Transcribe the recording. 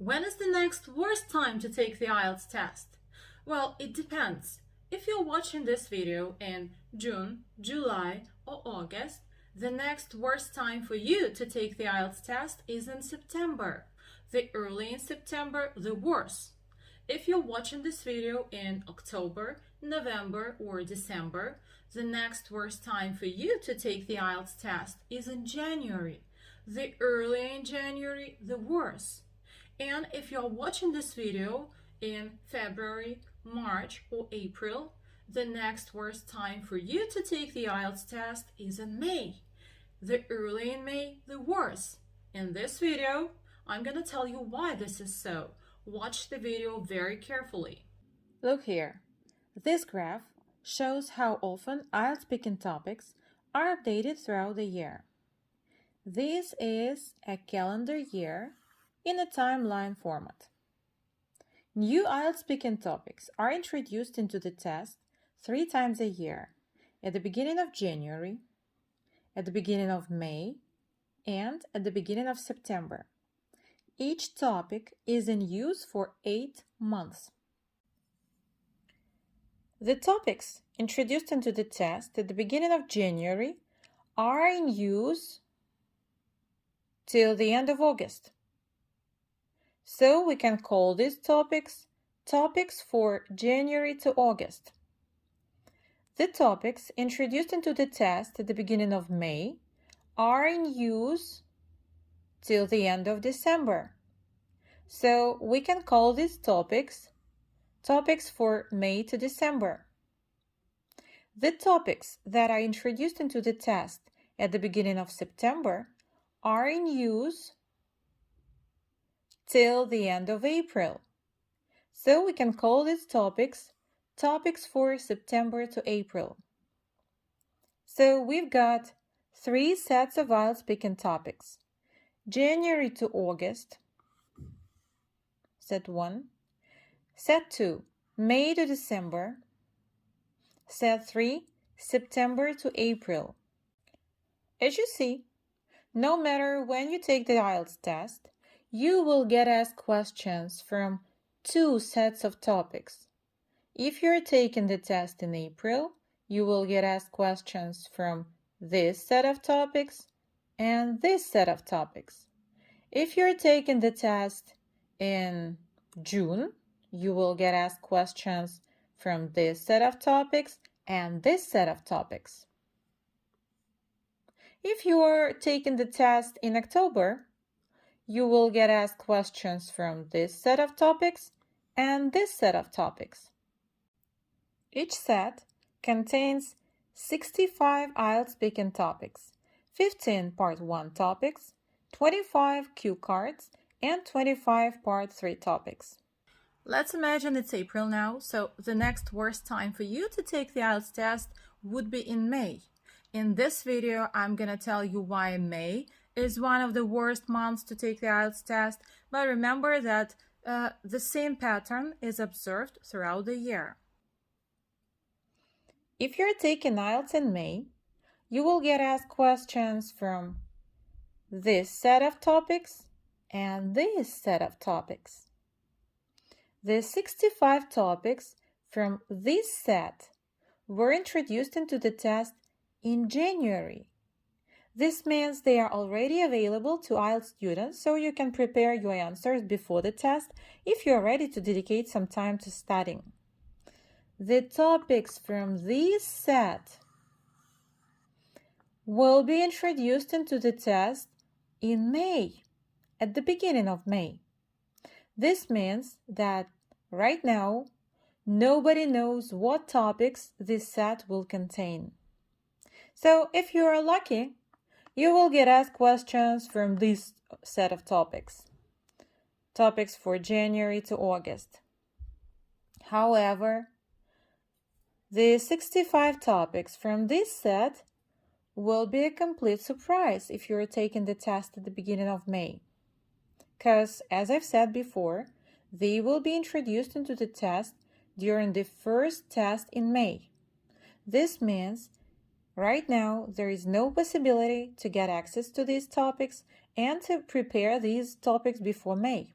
When is the next worst time to take the IELTS test? Well, it depends. If you're watching this video in June, July, or August, the next worst time for you to take the IELTS test is in September. The earlier in September, the worse. If you're watching this video in October, November, or December, the next worst time for you to take the IELTS test is in January. The earlier in January, the worse. And if you're watching this video in February, March, or April, the next worst time for you to take the IELTS test is in May. The earlier in May, the worse. In this video, I'm going to tell you why this is so. Watch the video very carefully. Look here. This graph shows how often IELTS speaking topics are updated throughout the year. This is a calendar year in a timeline format. New IELTS speaking topics are introduced into the test 3 times a year, at the beginning of January, at the beginning of May, and at the beginning of September. Each topic is in use for 8 months. The topics introduced into the test at the beginning of January are in use till the end of August. So we can call these topics for January to August. The topics introduced into the test at the beginning of May are in use till the end of December. So we can call these topics for May to December. The topics that are introduced into the test at the beginning of September are in use till the end of April. So we can call these topics for September to April. So we've got 3 sets of IELTS speaking topics. January to August, set 1. Set 2, May to December. Set 3, September to April. As you see, no matter when you take the IELTS test, you will get asked questions from 2 sets of topics. If you're taking the test in April, you will get asked questions from this set of topics and this set of topics. If you're taking the test in June, you will get asked questions from this set of topics and this set of topics. If you are taking the test in October, you will get asked questions from this set of topics and this set of topics. Each set contains 65 IELTS speaking topics, 15 Part 1 topics, 25 cue cards, and 25 Part 3 topics. Let's imagine it's April now, so the next worst time for you to take the IELTS test would be in May. In this video, I'm going to tell you why May is one of the worst months to take the IELTS test, but remember that the same pattern is observed throughout the year. If you're taking IELTS in May, you will get asked questions from this set of topics and this set of topics. The 65 topics from this set were introduced into the test in January. This means they are already available to IELTS students, so you can prepare your answers before the test if you are ready to dedicate some time to studying. The topics from this set will be introduced into the test in May, at the beginning of May. This means that right now, nobody knows what topics this set will contain. So if you are lucky, you will get asked questions from this set of topics for January to August. However, the 65 topics from this set will be a complete surprise if you are taking the test at the beginning of May. Because, as I've said before, they will be introduced into the test during the first test in May. This means right now there is no possibility to get access to these topics and to prepare these topics before May.